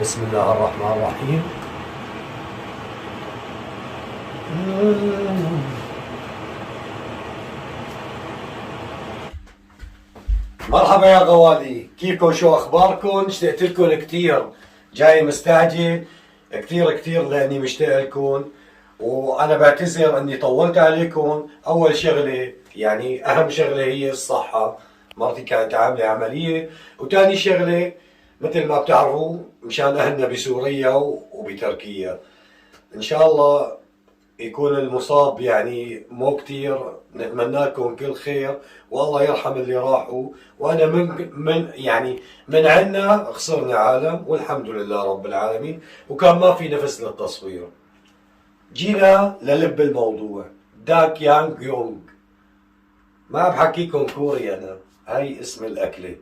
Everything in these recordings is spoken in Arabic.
بسم الله الرحمن الرحيم. مرحبا يا غوالي، كيفكم؟ شو اخباركم؟ اشتقت لكم كثير، جاي مستعجل كثير لاني مشتاق لكم، وانا بعتذر اني طولت عليكم. اول شغله يعني اهم شغله هي الصحه، مرتي كانت عامله عمليه، وثاني شغله مثل ما بتعرفوا مشان اهلنا بسوريا وبتركيا، ان شاء الله يكون المصاب يعني مو كتير. نتمنى لكم كل خير والله يرحم اللي راحوا. وانا من عنا خسرنا عالم والحمد لله رب العالمين، وكان ما في نفس للتصوير. جينا للب الموضوع. داك يانغ يونغ، ما بحكيكم كوري انا، هاي اسم الاكله.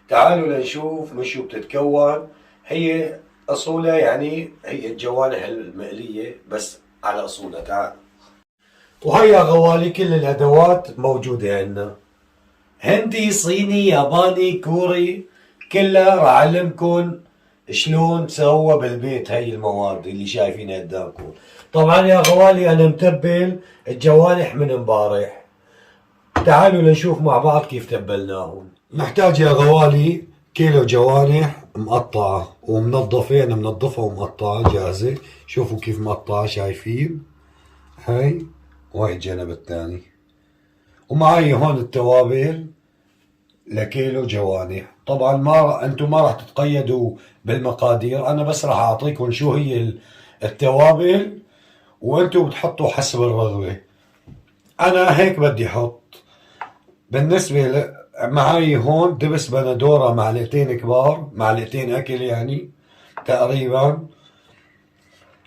تعالوا لنشوف من شو بتتكون. هي اصولها يعني هي الجوانح المقليه بس على اصولها. تعال، وهيا غوالي كل الادوات موجوده عندنا، هندي صيني ياباني كوري، كلها راح اعلمكم شلون تسوى بالبيت. هي المواد اللي شايفينها قدامكم. طبعا يا غوالي انا متبل الجوانح من امبارح، تعالوا لنشوف مع بعض كيف تبلناهم. نحتاج يا غوالي كيلو جوانح مقطعة ومنظفة، أنا منظفة ومقطعة جاهزة. شوفوا كيف مقطعة، شايفين؟ هاي وهي الجنب الثاني. ومعي هون التوابل لكيلو جوانح. طبعا انتم ما راح تتقيدوا بالمقادير، انا بس راح اعطيكم شو هي التوابل، وانتم بتحطوا حسب الرغبة. انا هيك بدي احط. بالنسبة معي هون دبس بندورة معلقتين كبار، معلقتين اكل يعني تقريبا،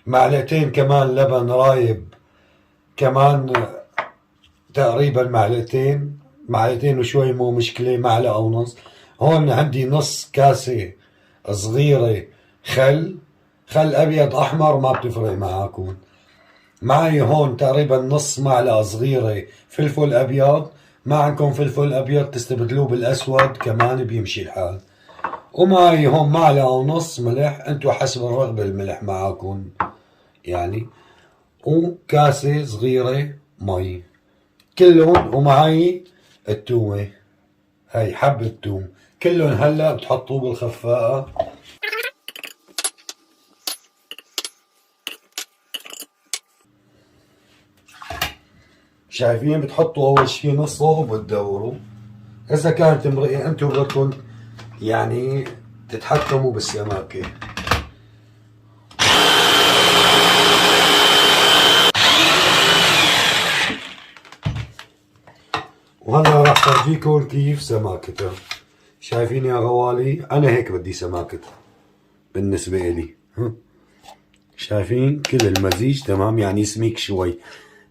معلقتين كمان لبن رايب كمان تقريبا معلقتين وشوي، مو مشكلة، معلقة ونص. هون عندي نص كاسة صغيرة خل ابيض احمر ما بتفرق معاكم. معي هون تقريبا نص معلقة صغيرة فلفل ابيض، ما عندكم فلفل ابيض تستبدلوه بالاسود كمان بيمشي الحال. ومعي هون معلقة ونص ملح، انتو حسب الرغبة الملح معاكم يعني. وكاسة صغيرة مي كلهم. ومعي التومة، هاي حبة توم كلهم هلا بتحطوه بالخفاقة. شايفين؟ بتحطوا اول شي نصه وبتدوروا. اذا كانت امرئة انتم بدكم يعني تتحكموا بالسماكة. وهلا راح فرجيكم كيف سماكتها. شايفين يا غوالي؟ انا هيك بدي سماكتها بالنسبة الي. شايفين كل المزيج تمام، يعني سميك شوي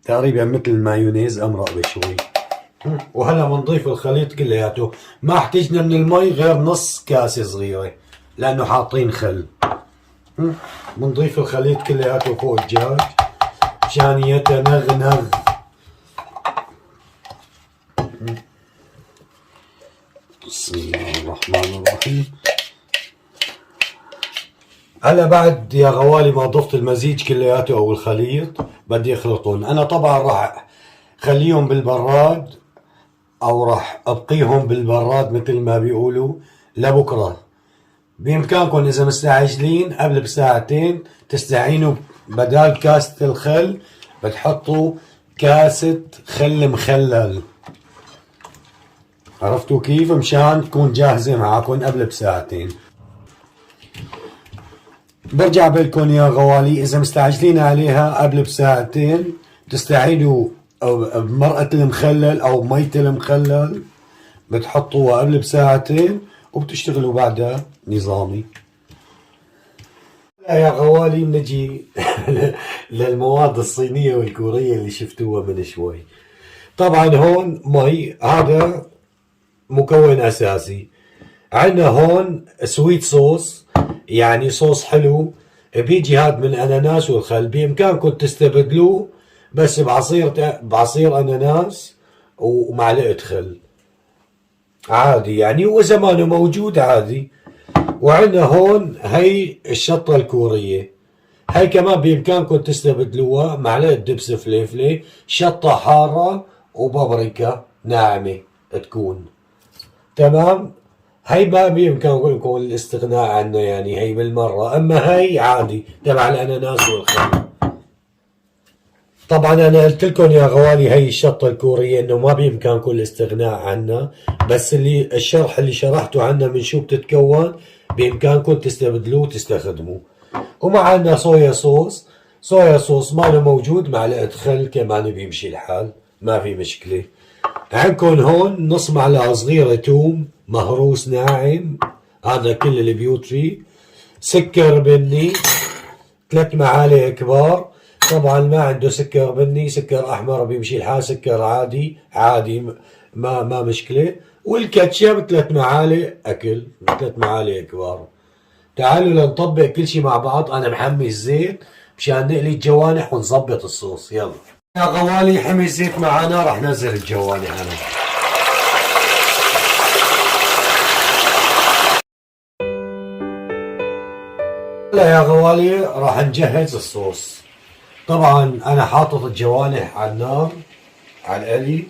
تقريبا مثل المايونيز، امرق بشوي. وهلا بنضيف الخليط كلياته. ما احتجنا من المي غير نص كاسة صغيرة لانه حاطين خل. بنضيف الخليط كلياته فوق الدجاج مشان يتنغنغ. بسم الله الرحمن الرحيم. هلا بعد يا غوالي ما ضفت المزيج كلياته او الخليط بدي اخلطهم. انا طبعا راح خليهم بالبراد او راح ابقيهم بالبراد مثل ما بيقولوا لبكره. بامكانكم اذا مستعجلين قبل بساعتين تستعينوا بدال كاسة الخل بتحطوا كاسة خل مخلل. عرفتوا كيف؟ مشان تكون جاهزة معاكم قبل بساعتين. برجع بلكم يا غوالي اذا مستعجلين عليها قبل بساعتين تستعينوا بمرقة المخلل او مية المخلل، بتحطوها قبل بساعتين وبتشتغلوا بعدها نظامي. يا غوالي بنجي للمواد الصينية والكورية اللي شفتوها من شوي. طبعا هون مي، هذا مكون اساسي. عندنا هون سويت صوص، يعني صوص حلو بيجي هاد من اناناس والخل، بامكانكم تستبدلوه بس بعصير اناناس ومعلقة خل عادي يعني، واذا ما موجود عادي. وعندنا هون هي الشطة الكورية، هي كمان بإمكانكم تستبدلوها معلقة دبس فليفلة، شطة حارة وبابريكا ناعمة تكون تمام. هي ما بإمكانكم الاستغناء عنها يعني هي بالمرة، أما هي عادي تبع الأناناس والخل. طبعا أنا قلت لكم يا غوالي هي الشطة الكورية إنه ما بإمكانكم الاستغناء عنها، بس الشرح اللي شرحته عنها من شو بتتكون بإمكانكم تستبدلوه وتستخدموه. وما عندنا صويا صوص، صويا صوص ما موجود، معلقة خل كمان بيمشي الحال ما في مشكلة. عندكم هون نص معلقة صغيرة توم مهروس ناعم، هذا كل اللي بيوت فيه. سكر بني 3 معالق كبار، طبعا ما عنده سكر بني سكر احمر بيمشي الحال، سكر عادي عادي ما مشكلة. والكاتشب 3 معالق اكل، 3 معالق كبار. تعالوا لنطبق كل شيء مع بعض. انا محمي الزيت مشان نقلي الجوانح ونظبط الصوص. يلا يا غوالي حمي الزيت معنا، رح نزل الجوانح انا. هلا يا غوالي راح نجهز الصوص. طبعا انا حاطط الجوانح على النار على القلي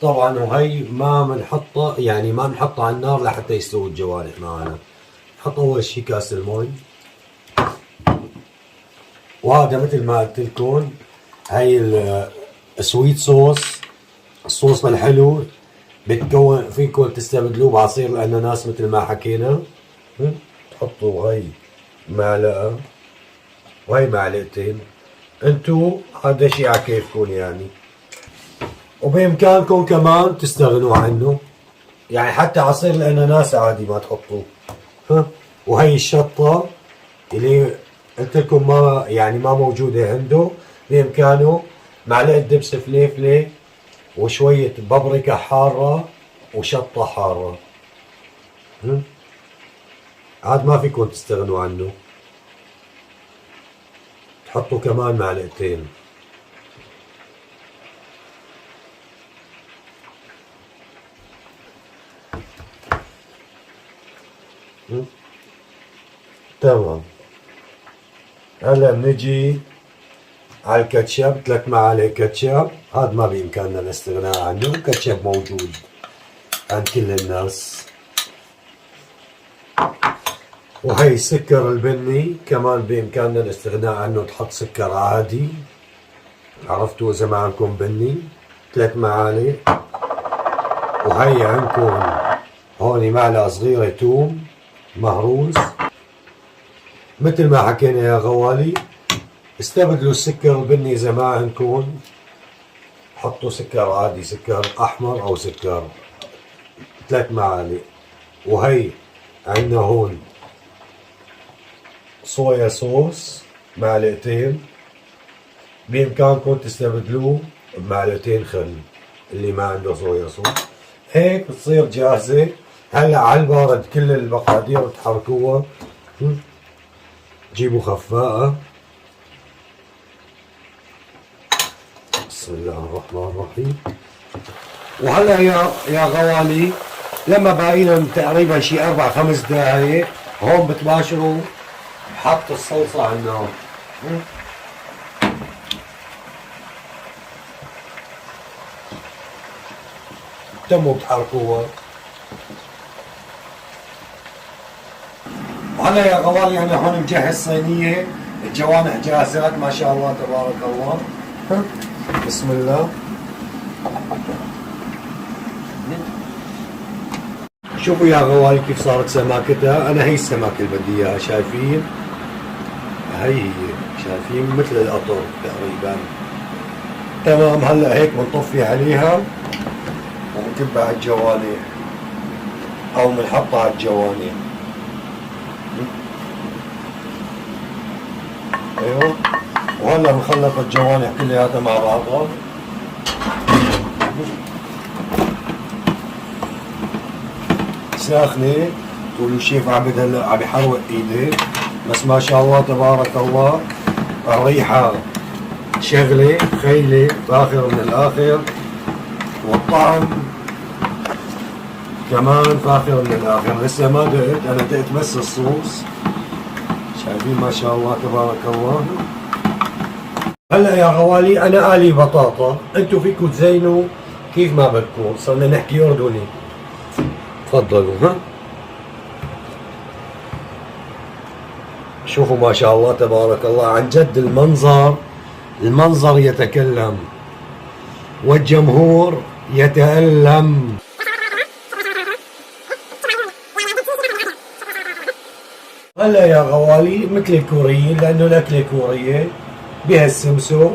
طبعا، وهي ما بنحطها يعني ما بنحطها على النار لحتى يستوي الجوانح معنا. نحط اول شي كاس المي، وهذا مثل ما قلت لكم هي السويت صوص، الصوص الحلو بتكون فيكم تستبدلوه بعصير الاناناس مثل ما حكينا. تحطوا هي معلقة وهي معلقتين، انتو هذا شيء على كيفكم يعني، وبامكانكم كمان تستغنوا عنه يعني حتى عصير الاناناس عادي ما تحطوه. وهي الشطة اللي قلت لكم ما يعني ما موجودة عنده، بامكانه معلقة دبس فليفلة وشوية بابريكا حارة وشطة حارة. عاد ما فيكم تستغنوا عنه. تحطوا كمان معلقتين. تمام. هلا بنجي على الكاتشب، 3 معالق كاتشب، هذا ما بإمكاننا الاستغناء عنه، الكاتشب موجود عند كل الناس. وهي السكر البني كمان بإمكاننا الاستغناء عنه، تحط سكر عادي عرفتوا إذا ما عندكم بني، 3 معالق. وهي عندكم هون معلقة صغيرة توم مهروس. مثل ما حكينا يا غوالي استبدلوا السكر البني إذا ما عندكم، حطوا سكر عادي، سكر أحمر أو سكر، 3 معالق. وهي عندنا هون صويا صوص معلقتين، بإمكانكم تستبدلوه بمعلقتين خل اللي ما عنده صويا صوص. هيك بتصير جاهزة. هلا على البارد كل المقادير بتحركوها، جيبوا خفاقة. بسم الله الرحمن الرحيم. وهلا يا غوالي لما باقي لنا تقريبا شي 4-5 دقايق هون بتباشروا حط الصلصة على النار. تموا بتحركوها. وهلا يا غوالي انا هون مجهز صينية، الجوانح جاهزات ما شاء الله تبارك الله. بسم الله. شوفوا يا غوالي كيف صارت سماكتها. انا هي السماكة اللي بدي اياها، شايفين؟ هي شايفين مثل القطر تقريبا. تمام. هلا هيك بنطفي عليها وبنكبها على الجوانح او بنحطها على الجوانح. ايوه. وهلا بنخلط الجوانح كلياتها مع بعضها. ساخنة، تقولوا الشيف عبد هلا عم يحروق ايده، بس ما شاء الله تبارك الله الريحة شغلة خيلة باخر من الاخر، والطعم كمان فاخر من الاخر. لسه ما دقت، انا دقت بس الصوص. شايفين ما شاء الله تبارك الله. هلا يا غوالي انا آلي بطاطا، انتو فيكم تزينوا كيف ما بدكم، صرنا نحكي اردني. تفضلوا. ها شوفوا ما شاء الله تبارك الله، عن جد المنظر يتكلم والجمهور يتألم. هلا يا غوالي مثل الكوريين، لانه الاكله كوريه بها السمسم،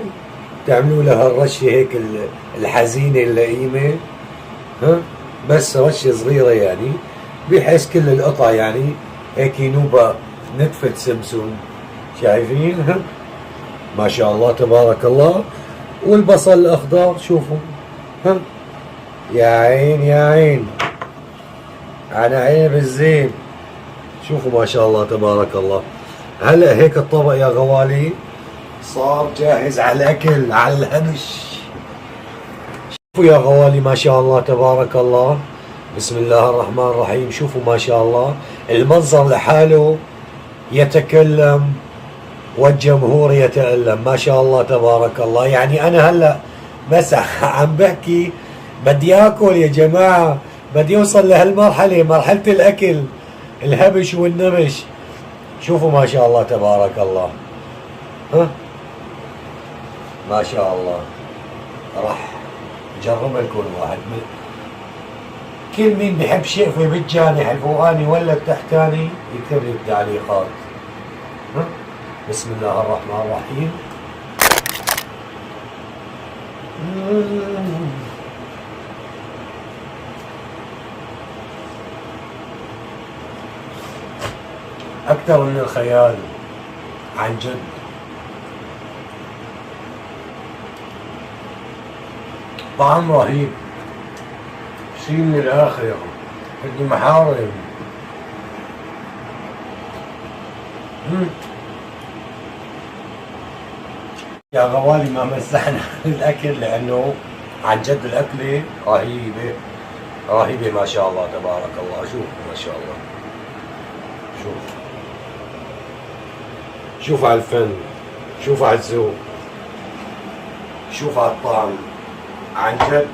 تعملوا لها الرشه هيك الحزينه اللئيمه. ها بس رشه صغيره يعني، بحيث كل القطع يعني هيك ينوبها نتفه سمسم. شايفين؟ ها ما شاء الله تبارك الله. والبصل الاخضر شوفوا. ها يا عين يا عين على عين الزين. شوفوا ما شاء الله تبارك الله. هلا هيك الطبق يا غوالي صار جاهز على الاكل، على الهمش. شوفوا يا غوالي ما شاء الله تبارك الله. بسم الله الرحمن الرحيم. شوفوا ما شاء الله، المنظر لحاله يتكلم والجمهور يتألم. ما شاء الله تبارك الله. يعني انا هلا بس عم بحكي بدي اكل يا جماعة، بدي اوصل لهالمرحلة، مرحلة الاكل، الهبش والنبش. شوفوا ما شاء الله تبارك الله. ها ما شاء الله. راح جرب لكم واحد كل مين بحب شقفة بالجانح الفوقاني ولا التحتاني يكتب لي بالتعليقات. ها بسم الله الرحمن الرحيم. أكثر من الخيال عن جد. طعم رهيب، شي من الآخر، بدي محارم. يا غوالي ما مسحنا الأكل، لأنه عن جد الأكلة رهيبة رهيبة ما شاء الله تبارك الله. شوف ما شاء الله، شوف على الفن، شوف على الذوق، شوف على الطعم. عن جد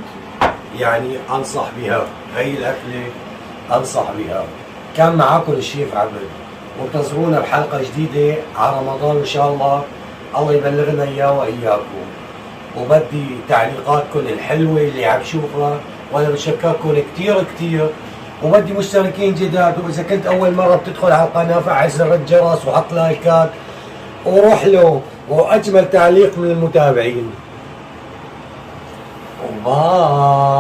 يعني انصح بها، هي الاكله انصح بها. كان معاكم الشيف عبد، وانتظرونا بحلقه جديده على رمضان ان شاء الله. الله يبلغنا اياه واياكم. وبدي تعليقاتكم الحلوه اللي عم شوفها، وانا بتشكركم كثير كثير. وبدي مشتركين جداد، واذا كنت اول مره بتدخل على القناه فعل زر الجرس وحط لايكات وروح له، واجمل تعليق من المتابعين. باي.